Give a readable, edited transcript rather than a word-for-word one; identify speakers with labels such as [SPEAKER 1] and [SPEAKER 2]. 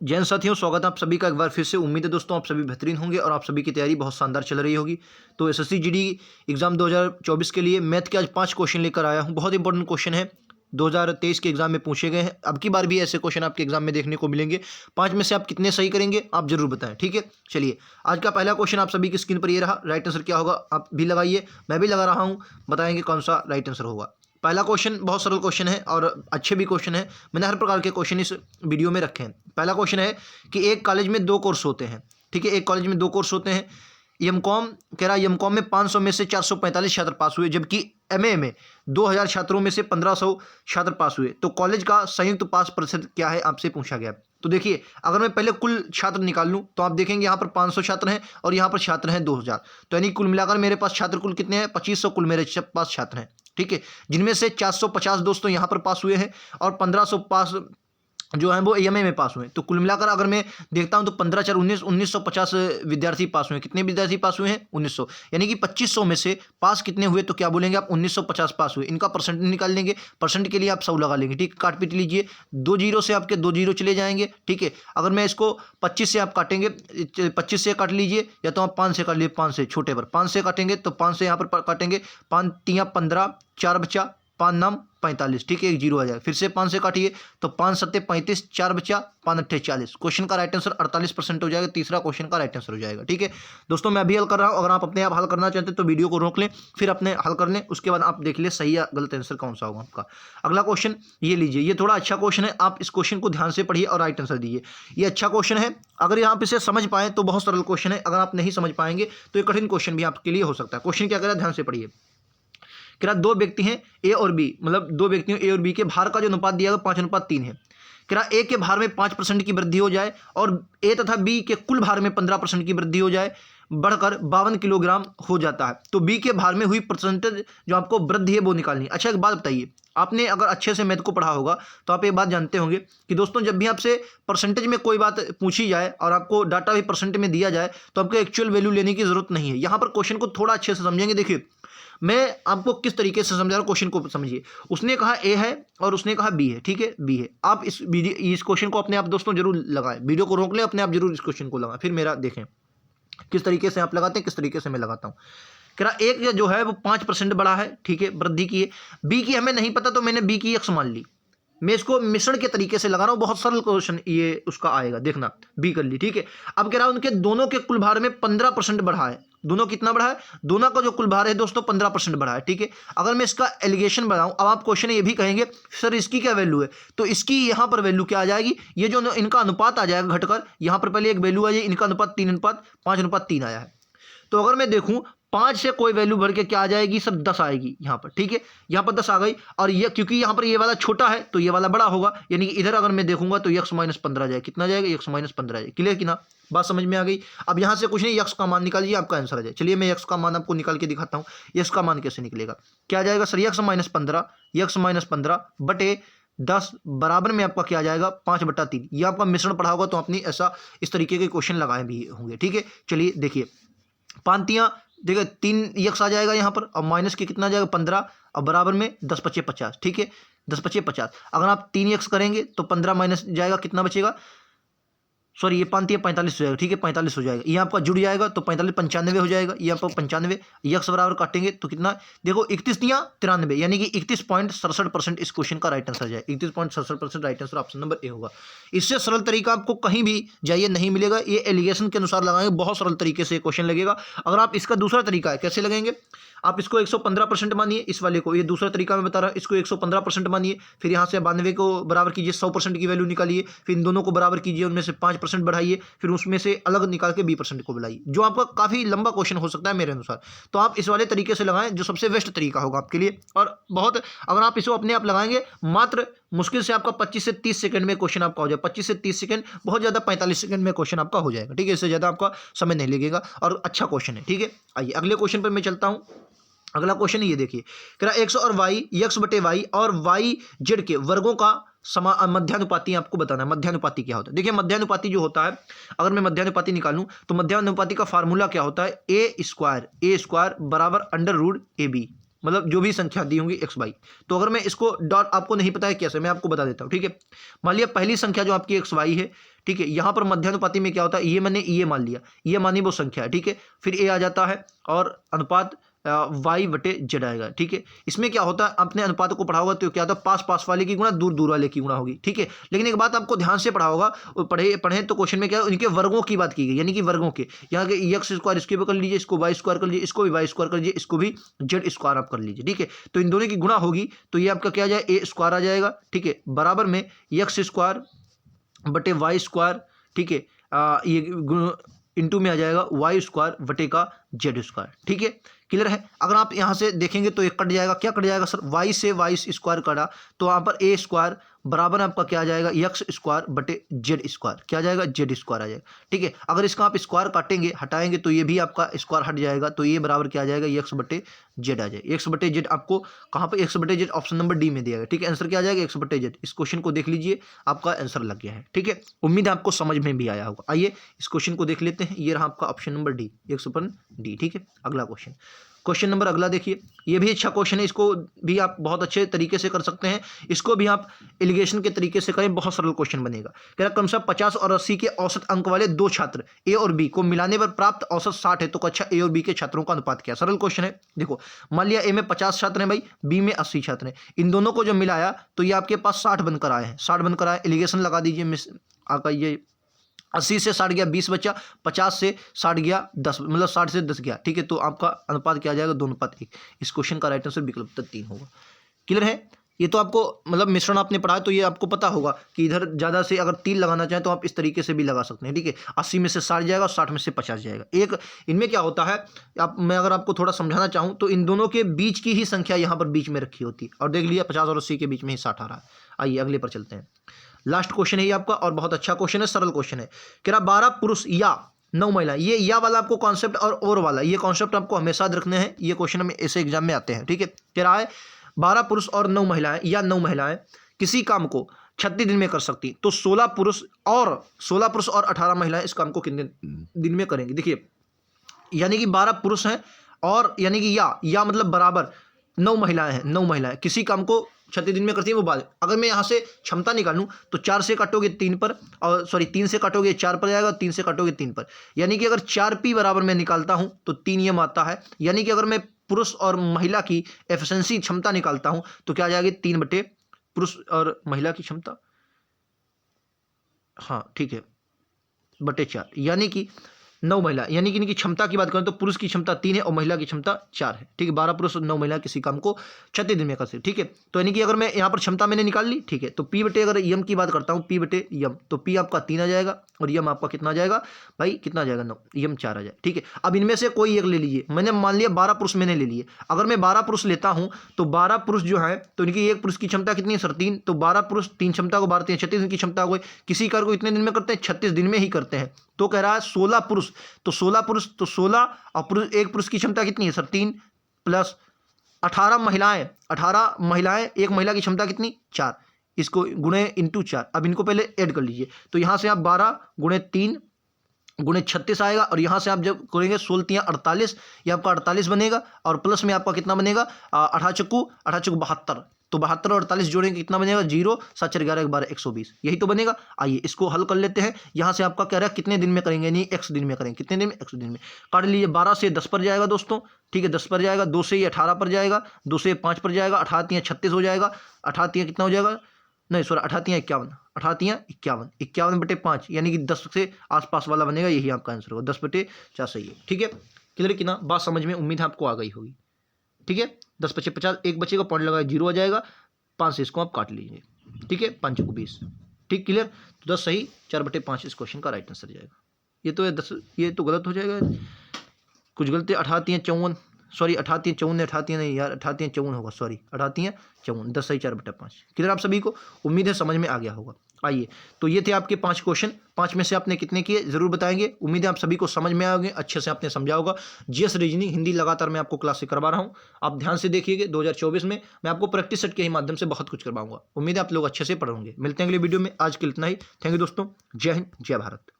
[SPEAKER 1] जैन साथियों, स्वागत है आप सभी का एक बार फिर से। उम्मीद है दोस्तों आप सभी बेहतरीन होंगे और आप सभी की तैयारी बहुत शानदार चल रही होगी। तो एसएससी जीडी एग्जाम 2024 के लिए मैथ के आज 5 क्वेश्चन लेकर आया हूं। बहुत इंपॉर्टेंट क्वेश्चन है, 2023 के एग्जाम में पूछे गए हैं। अब की बार भी ऐसे क्वेश्चन आपके एग्जाम में देखने को मिलेंगे। 5 में से आप कितने सही करेंगे आप जरूर बताएं, ठीक है। चलिए, आज का पहला क्वेश्चन आप सभी की स्क्रीन पर ये रहा। राइट आंसर क्या होगा आप भी लगाइए, मैं भी लगा रहा हूँ, बताएंगे कौन सा राइट आंसर होगा। पहला क्वेश्चन बहुत सरल क्वेश्चन है और अच्छे भी क्वेश्चन है। मैंने हर प्रकार के क्वेश्चन इस वीडियो में रखे हैं। पहला क्वेश्चन है कि एक कॉलेज में 2 कोर्स होते हैं, ठीक है। एक कॉलेज में 2 कोर्स होते हैं। एमकॉम कह रहा है, एमकॉम में 500 में से 445 छात्र पास हुए, जबकि एमए में 2000 छात्रों में से 1500 छात्र पास हुए। तो कॉलेज का संयुक्त पास प्रतिशत क्या है आपसे पूछा गया। तो देखिए, अगर मैं पहले कुल छात्र निकाल लूँ तो आप देखेंगे यहाँ पर 500 छात्र हैं और यहाँ पर छात्र हैं 2000। तो यानी कुल मिलाकर मेरे पास छात्र कुल कितने हैं, 2500 कुल मेरे पास छात्र हैं, ठीक है। जिनमें से 450 दोस्तों यहाँ पर पास हुए हैं और 1500 पास जो है वो एएमए में पास हुए। तो कुल मिलाकर अगर मैं देखता हूं तो 15 4 19 1950 विद्यार्थी पास हुए। कितने विद्यार्थी पास हुए हैं, 1900। यानी कि 2500 में से पास कितने हुए, तो क्या बोलेंगे आप, 1950 पास हुए। इनका परसेंट निकाल लेंगे, परसेंट के लिए आप 100 लगा लेंगे, ठीक। काट पीट लीजिए, 2 जीरो से आपके 2 जीरो चले जाएंगे, ठीक है। अगर मैं इसको 25 से आप काटेंगे, 25 से काट लीजिए, या तो आप 5 से काट लीजिए, 5 से छोटे पर 5 से काटेंगे तो 5 से यहाँ पर काटेंगे, 5 तियाँ 15, 4 बचा, 5 नाम 45, ठीक है। एक जीरो आ जाएगा। फिर से 5 से काटिए तो 5 सत्ते 35, 4 बचा, 5 अट्ठे 40। क्वेश्चन का राइट आंसर 48% हो जाएगा। तीसरा क्वेश्चन का राइट आंसर हो जाएगा, ठीक है दोस्तों। मैं अभी हल कर रहा हूं, अगर आप अपने आप हल करना चाहते हैं तो वीडियो को रोक लें, फिर अपने हल कर लें, उसके बाद आप देख लें सही या गलत आंसर कौन सा होगा आपका। अगला क्वेश्चन ये लीजिए, ये थोड़ा अच्छा क्वेश्चन है, आप इस क्वेश्चन को ध्यान से पढ़िए और राइट आंसर दीजिए। ये अच्छा क्वेश्चन है, अगर आप इसे समझ पाए तो बहुत सरल क्वेश्चन है, अगर आप नहीं समझ पाएंगे तो ये कठिन क्वेश्चन भी आपके लिए हो सकता है। क्वेश्चन क्या करें, ध्यान से पढ़िए। कह रहा 2 व्यक्ति हैं ए और बी, मतलब 2 व्यक्तियों ए और बी के भार का जो अनुपात दिया गया 5:3 है। कह रहा ए के भार में 5% की वृद्धि हो जाए और ए तथा बी के कुल भार में 15% की वृद्धि हो जाए, बढ़कर 52 किलोग्राम हो जाता है। तो बी के भार में हुई परसेंटेज जो आपको वृद्धि है वो निकालनी है। अच्छा, एक बात बताइए, आपने अगर अच्छे से मैथ को पढ़ा होगा तो आप एक बात जानते होंगे कि दोस्तों जब भी आपसे परसेंटेज में कोई बात पूछी जाए और आपको डाटा भी परसेंट में दिया जाए तो आपको एक्चुअल वैल्यू लेने की जरूरत नहीं है। यहाँ पर क्वेश्चन को थोड़ा अच्छे से समझेंगे। देखिए, मैं आपको किस तरीके से समझा रहा हूं, क्वेश्चन को समझिए। उसने कहा ए है और उसने कहा बी है, ठीक है, बी है। आप इस क्वेश्चन को अपने आप दोस्तों जरूर लगाएं, वीडियो को रोक लें, अपने आप जरूर इस क्वेश्चन को लगाएं, फिर मेरा देखें किस तरीके से आप लगाते हैं, किस तरीके से मैं लगाता हूं। कह रहा एक जो है वो 5% बढ़ा है, ठीक है, वृद्धि की है। बी की हमें नहीं पता तो मैंने बी की एक्स मान ली। मैं इसको मिश्रण के तरीके से लगा रहा हूं, बहुत सरल क्वेश्चन ये उसका आएगा, देखना। बी कर ली, ठीक है। अब कह रहा है उनके दोनों के कुल भार में 15% बढ़ा है। दोनों कितना बढ़ा है, दोनों का जो कुल भार है दोस्तों 15% बढ़ा है, ठीक है। अगर मैं इसका एलिगेशन बनाऊं, अब आप क्वेश्चन ये भी कहेंगे सर इसकी क्या वैल्यू है, तो इसकी यहां पर वैल्यू क्या आ जाएगी, ये जो इनका अनुपात आ जाएगा घटकर, यहां पर पहले एक वैल्यू आ जाए, इनका अनुपात 3:5:3 आया है। तो अगर मैं देखूं 5 से कोई वैल्यू बढ़ के क्या आ जाएगी, सब 10 आएगी यहाँ पर, ठीक है। यहाँ पर 10 आ गई और ये क्योंकि यहाँ पर ये वाला छोटा है तो ये वाला बड़ा होगा, यानी कि इधर अगर मैं देखूंगा तो x-15 जाएगा। कितना जाएगा, x-15 जाएगा। क्लियर कि ना, बात समझ में आ गई। अब यहाँ से कुछ नहीं, x का मान निकालिए, आपका आंसर आ जाए। चलिए मैं x का मान आपको निकाल के दिखाता हूँ। x का मान कैसे निकलेगा, क्या आ जाएगा सर, x-15 बटे 10 बराबर में आपका क्या आ जाएगा, 5/3। ये आपका मिश्रण पढ़ा होगा तो आपने ऐसा इस तरीके के क्वेश्चन लगाए भी होंगे, ठीक है। चलिए देखिए, 5 देखिए 3 एक्स आ जाएगा यहाँ पर, और माइनस के कितना आ जाएगा 15, और बराबर में 10×5 = 50, ठीक है। 10×5 = 50। अगर आप 3 एक्स करेंगे तो 15 माइनस जाएगा, कितना बचेगा, सॉरी ये 5×3 = 45 हो जाएगा, ठीक है, 45 हो जाएगा। ये आपका जुड़ जाएगा तो 45 95 हो जाएगा। ये आपका 95 यक्स बराबर काटेंगे तो कितना, देखो 31×93, यानी कि 31.67% इस क्वेश्चन का राइट आंसर जाए। 31.67% right answer option number A होगा। इससे सरल तरीका आपको कहीं भी जाइए नहीं मिलेगा। ये एलिगेशन के अनुसार लगाएंगे, बहुत सरल तरीके से क्वेश्चन लगेगा। अगर आप इसका दूसरा तरीका है, कैसे लगेंगे, आप इसको 115% मानिए, इस वाले को, ये दूसरा तरीका मैं बता रहा हूँ, इसको 115% मानिए, फिर यहाँ से 92 को बराबर कीजिए, 100% की वैल्यू निकालिए, फिर इन दोनों को बराबर कीजिए, उनमें से 5% बढ़ाइए, फिर उसमें से अलग निकाल के 20% को बुलाइए, जो आपका काफ़ी लंबा क्वेश्चन हो सकता है मेरे अनुसार। तो आप इस वाले तरीके से लगाएं, जो सबसे बेस्ट तरीका होगा आपके लिए। और बहुत, अगर आप इसको अपने आप लगाएंगे, मात्र मुश्किल से आपका 25 से 30 सेकंड में क्वेश्चन आपका हो जाए। 25 से 30 सेकंड, बहुत ज़्यादा 45 सेकंड में क्वेश्चन आपका हो जाएगा, ठीक है। इससे ज़्यादा आपका समय नहीं लगेगा और अच्छा क्वेश्चन है, ठीक है। आइए अगले क्वेश्चन पर मैं चलता हूँ। अगला क्वेश्चन ये देखिए, कह रहा एक्स और वाई, x/y और y/z के वर्गों का मध्यानुपाती आपको बताना है। मध्यानुपाती क्या होता है, देखिए मध्यानुपाती जो होता है, अगर मैं मध्यानुपाती निकालूं तो मध्यानुपाती का फार्मूला क्या होता है, a² = √AB, मतलब जो भी संख्या दी होंगी एक्स वाई। तो अगर मैं इसको डॉट, आपको नहीं पता है कैसे, मैं आपको बता देता हूँ, ठीक है। मान लिया पहली संख्या जो आपकी एक्स वाई है, ठीक है, यहाँ पर मध्यानुपाती में क्या होता है, ये मैंने ये मान लिया, ये मानी वो संख्या है, ठीक है। फिर ए आ जाता है और अनुपात वाई बटे जेड आएगा, ठीक है। इसमें क्या होता है, अपने अनुपात को पढ़ा होगा तो क्या होता है, पास पास वाले की गुणा दूर दूर वाले की गुणा होगी, ठीक है। लेकिन एक बात आपको ध्यान से पढ़ा होगा, पढ़े तो क्वेश्चन में क्या है, इनके वर्गों की बात की गई, यानी कि वर्गों के, यहाँ के एक्स स्क्वायर इसके ऊपर कर लीजिए, इसको वाई स्क्वायर कर लीजिए, इसको भी वाई स्क्वायर कर लीजिए, इसको भी जेड स्क्वायर आप कर लीजिए, ठीक है। तो इन दोनों की गुणा होगी तो ये आपका क्या आ जाए, ए स्क्वायर आ जाएगा, ठीक है, बराबर में एक्स स्क्वायर बटे वाई स्क्वायर, ठीक है, ये इंटू में आ जाएगा वाई स्क्वायर बटे का जेड स्क्वायर, ठीक है। क्लियर है। अगर आप यहाँ से देखेंगे तो एक कट जाएगा, क्या कट जाएगा सर, वाई से वाई स्क्वायर कटा, तो यहाँ पर ए स्क्वायर बराबर आपका क्या आ जाएगा, एक्स स्क्वायर बटे जेड स्क्वायर, क्या आ जाएगा, जेड स्क्वायर आ जाएगा, ठीक है। अगर इसका आप स्क्वायर काटेंगे, हटाएंगे, तो ये भी आपका स्क्वायर हट जाएगा, तो ये बराबर क्या आ जाएगा, एक्स बटे जेड आ जाएगा। एक्स बटे जेड आपको कहाँ पर, एक्स बटे जेड ऑप्शन नंबर डी में दिया गया, ठीक है। आंसर क्या आ जाएगा, एक्स बटे जेड। इस क्वेश्चन को देख लीजिए, आपका आंसर लग गया है, ठीक है। उम्मीद है आपको समझ में भी आया होगा। आइए इस क्वेश्चन को देख लेते हैं, ये रहा आपका ऑप्शन नंबर डी, 100 डी, ठीक है। अगला क्वेश्चन नंबर अगला देखिए, ये भी अच्छा क्वेश्चन है, इसको भी आप बहुत अच्छे तरीके से कर सकते हैं, इसको भी आप एलिगेशन के तरीके से करें, बहुत सरल क्वेश्चन बनेगा। कह रहा कम से कम 50 और 80 के औसत अंक वाले दो छात्र ए और बी को मिलाने पर प्राप्त औसत 60 है, तो कक्षा ए और बी के छात्रों का अनुपात क्या है। सरल क्वेश्चन है। देखो मान लिया ए में 50 छात्र हैं भाई, बी में 80 छात्र हैं, इन दोनों को जब मिलाया तो ये आपके पास 60 बनकर आए हैं, 60 बनकर आए, एलिगेशन लगा दीजिए, मिस आपका ये 80 से 60 गया 20 बचा, 50 से 60 गया 10, मतलब 60 से 10 गया, ठीक है। तो आपका अनुपात क्या आ जाएगा, 2:1। इस क्वेश्चन का राइट आंसर विकल्प 3 होगा। क्लियर है। ये तो आपको मतलब मिश्रण आपने पढ़ा है तो ये आपको पता होगा कि इधर ज़्यादा से अगर 3 लगाना चाहें तो आप इस तरीके से भी लगा सकते हैं, ठीक है। 80 में से 60 जाएगा और 60 में से 50 जाएगा। एक इनमें क्या होता है, मैं अगर आपको थोड़ा समझाना चाहूँ तो इन दोनों के बीच की ही संख्या यहाँ पर बीच में रखी होती है, और देख लिया 50 और 80 के बीच में ही 60 आ रहा है। आइए अगले पर चलते हैं। लास्ट क्वेश्चन है ये आपका, और बहुत अच्छा क्वेश्चन है, सरल क्वेश्चन है। कह रहा 12 पुरुष या 9 महिला, ये या वाला आपको कॉन्सेप्ट और वाला, ये कॉन्सेप्ट आपको हमेशा रखने हैं, ये क्वेश्चन हमें ऐसे एग्जाम में आते हैं, ठीक है। कह रहा है 12 पुरुष और 9 महिलाएं या 9 महिलाएं किसी काम को 36 दिन में कर सकती, तो 16 पुरुष और 18 महिलाएं इस काम को कितने दिन में करेंगी। देखिए यानी कि 12 पुरुष हैं और यानी कि या मतलब बराबर 9 महिलाएं हैं, 9 महिलाएं किसी काम को 36 दिन में करती है, वो बात। अगर मैं यहाँ से क्षमता निकालूं तो 4 से काटोगे 3 पर, और सॉरी 3 से काटोगे 4 पर जाएगा, 3 से काटोगे 3 पर, यानी कि अगर 4p बराबर मैं निकालता हूं तो 3 ये आता है। यानी कि अगर मैं पुरुष और महिला की एफिशिएंसी क्षमता निकालता हूं तो क्या आ जाएगी, 3 बटे पुरुष और महिला की क्षमता, हाँ ठीक है, बटे 4, यानी कि 9 महिला, यानी कि इनकी क्षमता की बात करें तो पुरुष की क्षमता 3 है और महिला की क्षमता 4 है, ठीक है। 12 पुरुष और 9 महिला किसी काम को 36 दिन में कर सकते, ठीक है। तो यानी कि अगर मैं यहाँ पर क्षमता मैंने निकाल ली, ठीक है, तो p बटे अगर यम की बात करता हूँ, p बटे यम, तो p आपका 3 आ जाएगा और यम आपका कितना आ जाएगा भाई, कितना आ जाएगा 9, यम 4 आ जाए, ठीक है। अब इनमें से कोई एक ले लीजिए, मैंने मान लिया 12 पुरुष मैंने ले लिए। अगर मैं 12 पुरुष लेता हूँ तो 12 पुरुष जो है तो इनकी एक पुरुष की क्षमता कितनी है सर, 3, तो 12 पुरुष 3 क्षमता को 12 36 दिन की क्षमता हो गई। किसी कार्य को इतने दिन में करते हैं, 36 दिन में ही करते हैं। तो कह रहा है 16 पुरुष, तो 16 पुरुष तो 16 और एक पुरुष की क्षमता कितनी है सर, 3 प्लस 18 महिलाएं, 18 महिलाएं, एक महिला की क्षमता कितनी, 4, इसको गुणे इंटू 4। अब इनको पहले ऐड कर लीजिए, तो यहाँ से आप 12 गुणे 3 गुणे 36 आएगा, और यहाँ से आप जब करेंगे 16 48, ये आपका 48 बनेगा, और प्लस में आपका कितना बनेगा, 18 चक्कू 72, तो 72 और 48 जोड़ेंगे कितना बनेगा, 0 7 4 11 12 120, यही तो बनेगा। आइए इसको हल कर लेते हैं। यहाँ से आपका कह रहा है कितने दिन में करेंगे, नहीं x दिन में करेंगे, कितने दिन में, x दिन में। काट लीजिए, 12 से 10 पर जाएगा दोस्तों, ठीक है, 10 पर जाएगा, 2 से ये 18 पर जाएगा, 2 से 5 पर जाएगा, 18 3 36 हो जाएगा, 18 3 कितना हो जाएगा, नहीं सॉरी 18 3 51, 18 3 51, 51 बटे 5, यानी कि 10 से आसपास वाला बनेगा, यही आपका आंसर होगा, 10 बटे 4 सही है, ठीक है। क्लियर कितना बात समझ में, उम्मीद है आपको आ गई होगी, ठीक है। 10 बचे 50, एक बचेगा, पॉइंट लगाया 0 आ जाएगा, 5 से इसको आप काट लीजिए, ठीक है, 5 को 20, ठीक, क्लियर। तो 10 सही, 4 बटे 5 इस क्वेश्चन का राइट आंसर जाएगा। ये तो 10, ये तो गलत हो जाएगा, कुछ गलती, 18 3 54, सॉरी 18 3 54 नहीं, 18 3 नहीं यार, 18 3 54 होगा, सॉरी 18 3 54, 10 सही 4 बटा 5। क्लियर आप सभी को, उम्मीद है समझ में आ गया होगा। आइए तो ये थे आपके 5 क्वेश्चन, 5 में से आपने कितने किए जरूर बताएंगे। उम्मीद है आप सभी को समझ में आएंगे, अच्छे से आपने समझा होगा। जीएस रीजनिंग हिंदी लगातार मैं आपको क्लास से करवा रहा हूँ, आप ध्यान से देखिएगा। 2024 में मैं आपको प्रैक्टिस सेट के ही माध्यम से बहुत कुछ करवाऊंगा। उम्मीद है आप लोग अच्छे से पढ़ोगे। मिलते हैं अगले वीडियो में, आज के लिए इतना ही। थैंक यू दोस्तों, जय हिंद, जय भारत।